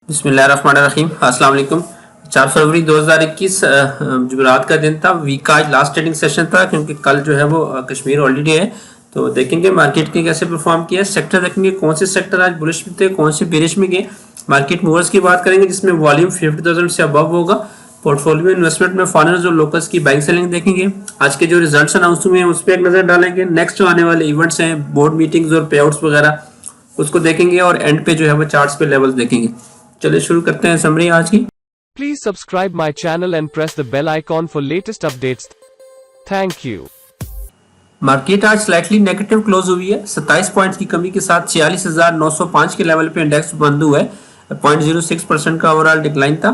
बिस्मिल्लाहिर्रहमानिर्रहीम। अस्सलाम वालेकुम। 4 फरवरी 2021 जुमेरात का दिन था। वीक का आज लास्ट ट्रेडिंग सेशन था क्योंकि कल जो है वो कश्मीर हॉलीडे है। तो देखेंगे मार्केट के कैसे परफॉर्म किया, सेक्टर देखेंगे कौन से सेक्टर आज बुलिश में थे, कौन से बेरिश में गए। मार्केट मूवर्स की बात करेंगे जिसमें वॉल्यूम 50,000 से अबव होगा। पोर्टफोलियो इन्वेस्टमेंट में फॉरेनर्स और लोकल्स की बाइंग सेलिंग देखेंगे। आज के जो रिजल्ट्स अनाउंस हुए हैं उस पर एक नजर डालेंगे। नेक्स्ट जो आने वाले इवेंट्स हैं, बोर्ड मीटिंग्स और पे आउट्स वगैरह, उसको देखेंगे और एंड पे जो है वो चार्ट्स पे लेवल्स देखेंगे। चलिए शुरू करते हैं समरी आज की। Please subscribe my channel and press the bell icon for latest updates. Thank you. Market आज स्लाइटली नेगेटिव क्लोज हुई है। 27 पॉइंट्स की कमी के साथ 46,905 के लेवल पे इंडेक्स बंद हुआ है। 0.06% का ओवरऑल डिक्लाइन था।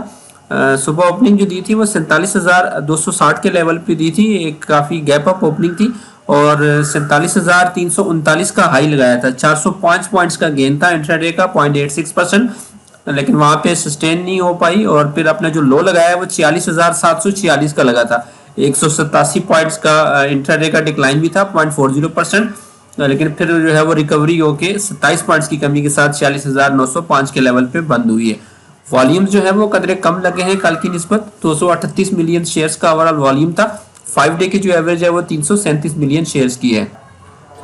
सुबह ओपनिंग जो दी थी वो 47,260 के लेवल पे दी थी। एक काफी गैप अप ओपनिंग थी और 47,339 का हाई लगाया था। 405 पॉइंट्स का गेन था इंट्राडे का 0.86%, लेकिन वहां पे सस्टेन नहीं हो पाई और फिर अपना जो लो लगाया है वो 46,746 का लगा था। 187 पॉइंट्स का इंट्राडे का डिक्लाइन भी था 0.40%, लेकिन फिर जो है वो रिकवरी होके 27 पॉइंट्स की कमी के साथ 46,905 के लेवल पे बंद हुई है। वॉल्यूम जो है वो कदरे कम लगे हैं कल की निस्बत। 238 मिलियन शेयर्स का ओवरऑल वॉल्यूम था। 5 डे की जो एवरेज है वो 337 मिलियन शेयर्स की है।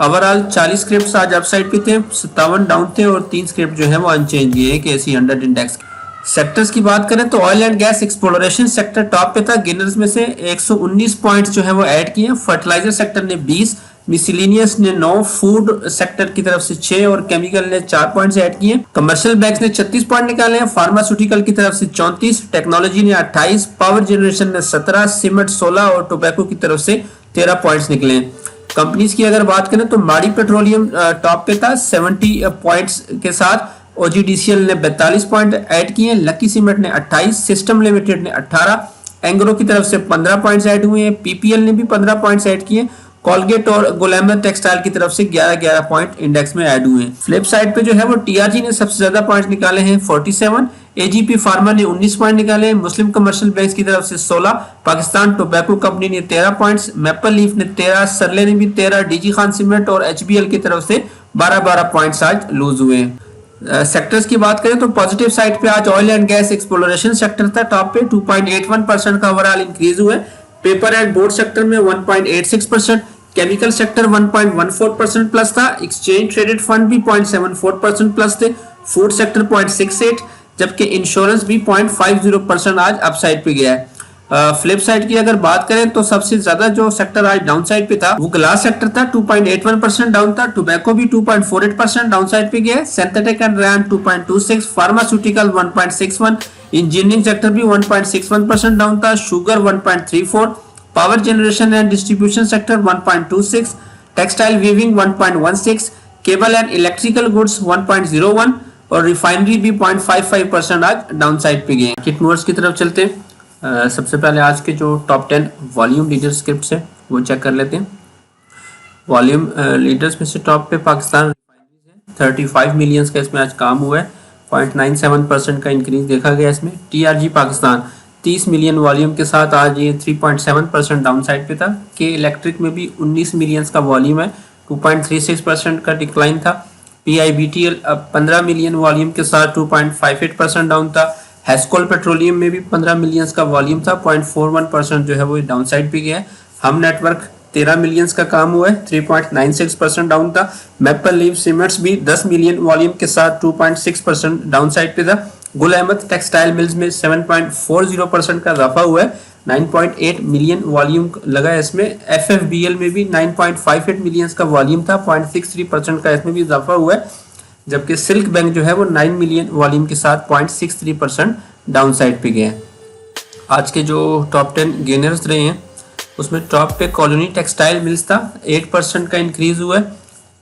ओवरऑल 40 स्क्रिप्ट्स आज अपसाइड पे थे, 57 डाउन थे और 3 स्क्रिप्ट जो है वो अनचेंज है KSE 100 इंडेक्स। सेक्टर्स की बात करें तो oil and gas exploration sector top पे था। गेनर्स में से 119 पॉइंट्स जो है वो ऐड किए। फर्टिलाइजर सेक्टर ने 20, मिसलिनियस ने 9, फूड सेक्टर की तरफ से 6 और केमिकल ने 4 पॉइंट्स ऐड किए। कमर्शियल बैंक्स ने 36 पॉइंट निकाले हैं। फार्मास्यूटिकल की तरफ से 34, टेक्नोलॉजी ने 28, पावर जनरेशन ने 17, सीमेंट 16 और टोबैको की तरफ से 13 पॉइंट्स निकले। कंपनीज की अगर बात करें तो माड़ी पेट्रोलियम टॉप पे था 70 पॉइंट्स के साथ। OGDCL ने 42 पॉइंट ऐड किए। लकी सीमेंट ने 28, सिस्टम लिमिटेड ने 18, एंग्रो की तरफ से 15 पॉइंट्स ऐड हुए हैं। PPL ने भी 15 पॉइंट्स ऐड किए। कॉलगेट और गुलामत टेक्सटाइल की तरफ से 11 पॉइंट इंडेक्स में ऐड हुए हैं। फ्लिप साइड पे जो है वो TRG ने सबसे ज्यादा पॉइंट निकाले हैं 47, AGP फार्मा ने 19 पॉइंट निकाले हैं। मुस्लिम कमर्शियल बैंक की तरफ से 16, पाकिस्तान टोबैको कंपनी ने 13 पॉइंट्स, मैपल लीफ ने 13, सरले ने भी 13, DG खान सीमेंट और HBL की तरफ से 12 पॉइंट्स आज लूज हुए हैं। सेक्टर्स की बात करें तो पॉजिटिव साइड पे आज oil and gas exploration sector था टॉप पे। 2.81% का ओवरऑल इंक्रीज हुआ है। पेपर एंड बोर्ड सेक्टर में 1.86%, केमिकल सेक्टर 1.14% प्लस था। एक्सचेंज ट्रेडेड फंड भी 0.74% प्लस थे। फूड सेक्टर 0.68, जबकि इंश्योरेंस भी 0.50% आज अपसाइड पे गया है। फ्लिप साइड की अगर बात करें तो सबसे ज्यादा जो सेक्टर आज डाउन साइड पे था वो ग्लास सेक्टर था। 2.81% डाउन था। टोबैको भी 2.48% डाउन साइड पे गया है। Synthetic and ran 2.26, pharmaceutical 1.61, engineering sector भी 1.61% डाउन था। Sugar 1.34, power generation and distribution sector 1.26, textile weaving 1.16, cable and electrical goods 1.01 और रिफाइनरी भी 0.55% आज डाउन साइड पे गए। मार्केट मूवर्स की तरफ चलते हैं। सबसे पहले आज के जो टॉप 10 वॉल्यूम लीडर स्क्रिप्ट्स है वो चेक कर लेते हैं। वॉल्यूम लीडर्स में से टॉप पे पाकिस्तान रिफाइनरीज है। 35 मिलियंस का इसमें आज काम हुआ है। 0.97% का इंक्रीज देखा गया इसमें। TRG पाकिस्तान 30 मिलियन वॉल्यूम के साथ आज ये 3.7% डाउन साइड पे था। के इलेक्ट्रिक में भी 19 मिलियंस का वॉल्यूम है। 2.36% का डिक्लाइन था। PIBTL 15 मिलियन वॉल्यूम के साथ 2.58% डाउन था। हेस्कोल पेट्रोलियम में भी 15 मिलियंस का वॉल्यूम था। 0.41% जो है वो डाउन साइड पे गया है। हम नेटवर्क 13 मिलियंस का काम हुआ है। 3.96% डाउन था। मैपल लीफ सीमेंट्स भी 10 मिलियन वॉल्यूम के साथ 2.6% डाउन साइड पे था। गुल अहमद टेक्सटाइल मिल्स में 7.40% का इजाफा हुआ है। 9.8 मिलियन वॉल्यूम लगा है इसमें। FFBL में भी 9.58 मिलियंस का वॉल्यूम था। 0.63% का इसमें भी इजाफा हुआ है। जबकि सिल्क बैंक जो है वो 9 मिलियन वॉल्यूम के साथ 0.63% डाउन साइड पे गया है। आज के जो टॉप 10 गेनर्स रहे हैं उसमें टॉप पे कॉलोनी टेक्सटाइल मिल्स था, 8% का इंक्रीज हुआ है।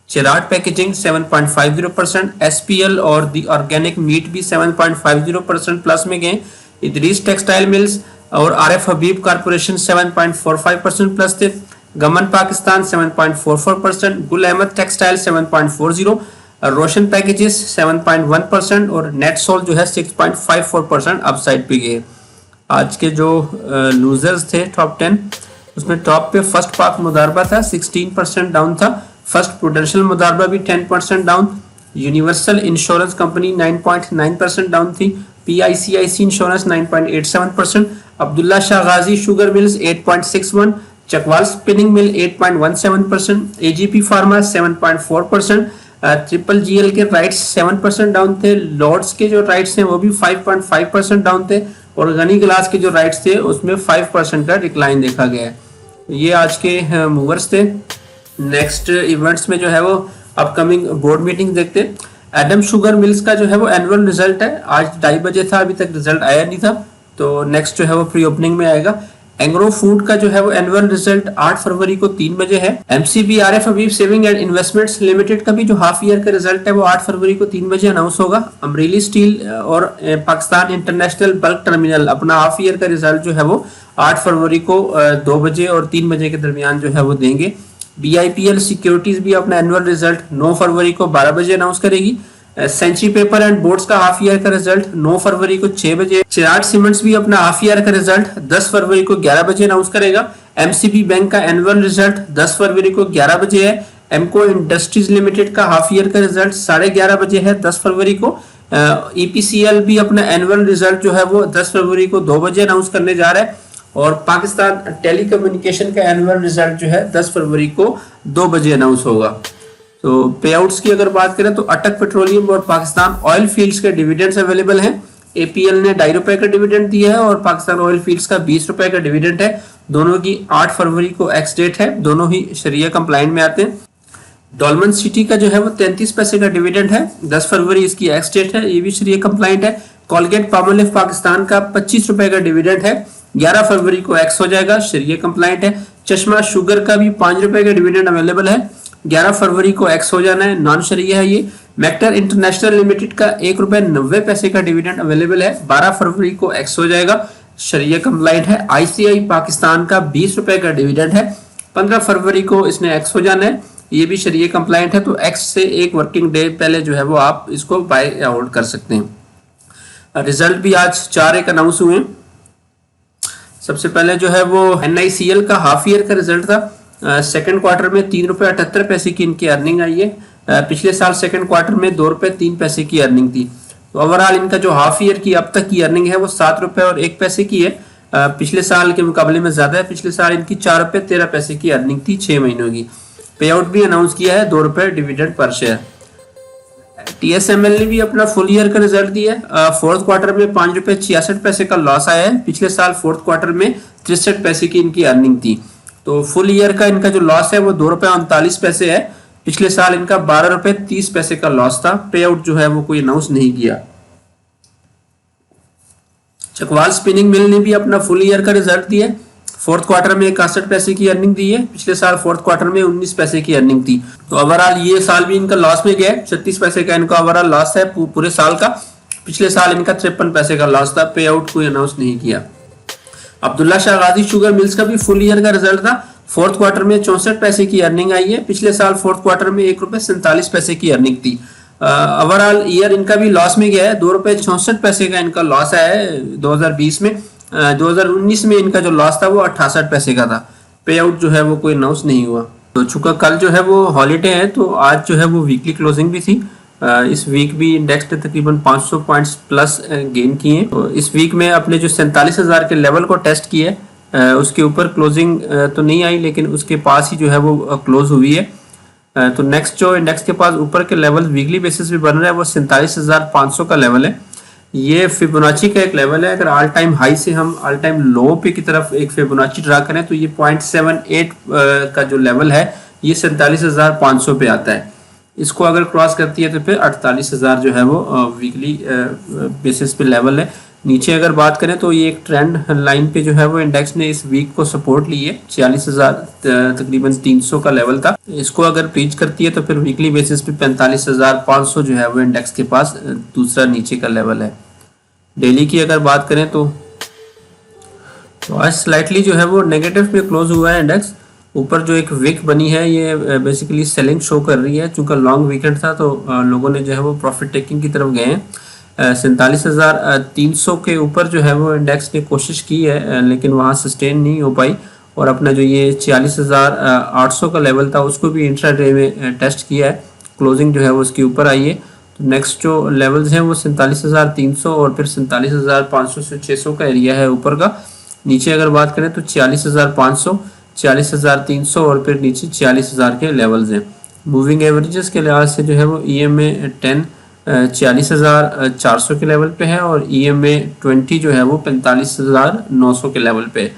चिराट पैकेजिंग 7.50%, SPL और दी ऑर्गेनिक मीट भी 7.50% प्लस में गए। इदरीस टेक्सटाइल मिल्स और RF हबीब कारपोरेशन 7.45% प्लस थे। गमन पाकिस्तान 7.44%, गुल अहमद टेक्सटाइल 7.40, रोशन पैकेजेस 7.1% और नेट सोल जो है 6.54% अपसाइड पे गए। आज के जो लूजर्स थे टॉप 10 उसमें टॉप पे फर्स्ट पाक मुदारबा था, 16% डाउन था। फर्स्ट प्रूडेंशियल मुदारबा भी 10% down, Universal insurance company 9.9% down थी, PICIC insurance 9.87%, Abdullah Shah Ghazi sugar mills 8.61, Chakwal spinning mill 8.17%, AGP pharma 7.4%, triple GL के राइट्स 7% डाउन थे, लॉर्ड्स के जो राइट्स हैं वो भी 5.5% डाउन थे, और गनी ग्लास के जो राइट्स थे उसमें 5% का डिक्लाइन देखा गया है। ये आज के मूवर्स थे। नेक्स्ट इवेंट्स में जो है वो अपकमिंग बोर्ड मीटिंग देखते हैं। एडम शुगर मिल्स का जो है वो एनुअल रिजल्ट है, आज 2:30 बजे था, अभी तक रिजल्ट आया नहीं था, तो नेक्स्ट जो है वो प्री ओपनिंग में आएगा। एंग्रो फूड का जो है वो एनुअल रिजल्ट 8 फरवरी को 3 बजे है। एमसीबीआरएफ अबीब सेविंग एंड इन्वेस्टमेंट्स लिमिटेड का भी जो हाफ ईयर का रिजल्ट है वो 8 फरवरी को 3 बजे अनाउंस होगा। अमरीली स्टील और पाकिस्तान इंटरनेशनल बल्क टर्मिनल अपना हाफ ईयर का रिजल्ट जो है वो 8 फरवरी को 2 बजे और 3 बजे के दरमियान जो है वो देंगे। बीआईपीएल सिक्योरिटीज भी अपना एनुअल रिजल्ट 9 फरवरी को 12 बजे अनाउंस करेगी। सेंचुरी पेपर एंड बोर्ड्स का हाफ ईयर का रिजल्ट 9 फरवरी को 6 बजे। चिराग सीमेंट्स भी अपना हाफ ईयर का रिजल्ट 10 फरवरी को 11 बजे अनाउंस करेगा। एमसीबी बैंक का एनुअल रिजल्ट 10 फरवरी को 11 बजे है। एमको इंडस्ट्रीज लिमिटेड का हाफ ईयर का रिजल्ट 11:30 बजे है 10 फरवरी को। ईपीसीएल भी अपना एनुअल रिजल्ट जो है वो 10 फरवरी को 2 बजे अनाउंस करने जा रहा है, और पाकिस्तान टेलीकम्युनिकेशन का एनुअल रिजल्ट जो है 10 फरवरी को 2 बजे अनाउंस होगा। तो पे आउट्स की अगर बात करें तो अटक पेट्रोलियम और पाकिस्तान ऑयल फील्ड्स के डिविडेंड्स अवेलेबल हैं। एपीएल ने 2.5 रुपए का डिविडेंड दिया है और पाकिस्तान ऑयल फील्ड्स का 20 रुपए का डिविडेंड है। दोनों की 8 फरवरी को एक्स डेट है, दोनों ही शरिया कंप्लाइंट में आते हैं। डॉलमन सिटी का जो है वो 33 पैसे का डिविडेंड है, 10 फरवरी इसकी एक्स डेट है, ये भी शरिया कंप्लाइंट है। कोलगेट पामोलिव पाकिस्तान का 25 रुपए का डिविडेंड है, 11 फरवरी को एक्स हो जाएगा, शरिया कंप्लाइंट है। चश्मा शुगर का भी 5 रुपए का डिविडेंड अवेलेबल है, 11 फरवरी को एक्स हो जाना है, नॉन शरिया है ये। मेक्टर इंटरनेशनल लिमिटेड का 1 रुपए 90 पैसे का डिविडेंड अवेलेबल है, 12 फरवरी को एक्स हो जाएगा, शरिया कंप्लाइंट है। आईसीआई पाकिस्तान का 20 रुपए का डिविडेंड है, 15 फरवरी को इसने एक्स हो जाना है, ये भी शरिया कंप्लाइंट है। तो एक्स से 1 वर्किंग डे पहले जो है वो आप इसको बाय या होल्ड कर सकते हैं। रिजल्ट भी आज 4 अनाउंस हुए हैं। सबसे पहले जो है वो एनआईसीएल का हाफ ईयर का रिजल्ट था। सेकंड क्वार्टर में 3 रुपए 78 पैसे की इनकी अर्निंग आई है। पिछले साल सेकंड क्वार्टर में 2 रुपए 3 पैसे की अर्निंग थी। तो ओवरऑल इनका जो हाफ ईयर की अब तक की अर्निंग है वो 7 रुपए और 1 पैसे की है। पिछले साल के मुकाबले में ज्यादा है, पिछले साल इनकी 4 रुपए 13 पैसे की अर्निंग थी 6 महीनों की। पे आउट भी अनाउंस किया है 2 रुपए डिविडेंड पर शेयर। टीएसएमएल ने भी अपना फुल ईयर का रिजल्ट दिया है। फोर्थ क्वार्टर में 5 रुपए 66 पैसे का लॉस आया है, पिछले साल फोर्थ क्वार्टर में 63 पैसे की इनकी अर्निंग थी। तो फुल ईयर का इनका जो लॉस है वो 2 रुपए 39 पैसे है, पिछले साल इनका 12 रुपए 30 पैसे का लॉस था। पे आउट जो है वो कोई अनाउंस नहीं किया। चकवाल स्पिनिंग मिल ने भी अपना फुल ईयर का रिजल्ट दिया है। फोर्थ क्वार्टर में 61 पैसे की अर्निंग दी है, पिछले साल फोर्थ क्वार्टर में 19 पैसे की अर्निंग थी। तो ओवरऑल ये साल भी इनका लॉस में गया है, 36 पैसे का इनका ओवरऑल लॉस है पूरे साल का। पिछले साल इनका 53 पैसे का लॉस था। पे आउट कोई अनाउंस नहीं किया। अब्दुल्ला शाह गाजी शुगर मिल्स का भी फुल ईयर का रिजल्ट था। फोर्थ क्वार्टर में 64 पैसे की अर्निंग आई है, पिछले साल फोर्थ क्वार्टर में 1 रुपए 47 पैसे की अर्निंग थी। ओवरऑल ईयर इनका भी लॉस में गया है, 2 रुपए 64 पैसे का इनका लॉस आया है 2020 में। 2019 में इनका जो लॉस था वो 68 पैसे का था। पे आउट जो है वो कोई अनाउंस नहीं हुआ। तो चूंकि कल जो है वो हॉलीडे है तो आज जो है वो वीकली क्लोजिंग भी थी। इस वीक भी इंडेक्स ने तकरीबन 500 पॉइंट्स प्लस गेन किए। तो इस वीक में अपने जो 47,000 के लेवल को टेस्ट किए, उसके ऊपर क्लोजिंग तो नहीं आई, लेकिन उसके पास ही जो है वो क्लोज हुई है। तो नेक्स्ट जो इंडेक्स के पास ऊपर के लेवल वीकली बेसिस पे बन रहा है वो 47,500 का लेवल है। ये फिबोनाची का एक लेवल है। अगर ऑल टाइम हाई से हम ऑल टाइम लो पे की तरफ एक फिबोनाची ड्रा करें तो ये 0.78 का जो लेवल है ये 47,500 पे आता है। इसको अगर क्रॉस करती है तो फिर 48,000 जो है वो वीकली बेसिस पे लेवल है। नीचे अगर बात करें तो ये एक ट्रेंड लाइन पे जो है वो इंडेक्स ने इस वीक को सपोर्ट ली है, 46,000 तकरीबन 300 का लेवल था। इसको अगर ब्रीच करती है तो फिर वीकली बेसिस पे 45,500 जो है वो इंडेक्स के पास दूसरा नीचे का लेवल है। डेली की अगर बात करें तो आज स्लाइटली जो है वो नेगेटिव में क्लोज हुआ है इंडेक्स। ऊपर जो एक विक बनी है ये बेसिकली सेलिंग शो कर रही है, चूंकि लॉन्ग वीकेंड था तो लोगों ने जो है वो प्रॉफिट टेकिंग की तरफ गए हैं। 47,300 के ऊपर जो है वो इंडेक्स ने कोशिश की है, लेकिन वहाँ सस्टेन नहीं हो पाई और अपना जो ये 46,800 का लेवल था उसको भी इंट्राडे में टेस्ट किया है, क्लोजिंग जो है वो उसके ऊपर आई है। तो नेक्स्ट जो लेवल्स हैं वो 47,300 और फिर 47,500 से 600 का एरिया है ऊपर का। नीचे अगर बात करें तो 46,500, 46,300 और फिर नीचे 46,000 के लेवल्स हैं। मूविंग एवरेजेस के लिहाज से जो है वो EMA 10 46,400 के लेवल पे है और EMA 20 जो है वो 45,900 के लेवल पे है।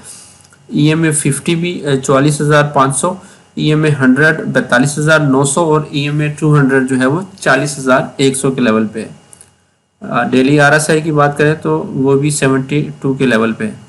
EMA 50 भी 44,500, EMA 100 42,900 और EMA 200 जो है वो 40,100 के लेवल पे है। डेली RSI की बात करें तो वो भी 72 के लेवल पे है।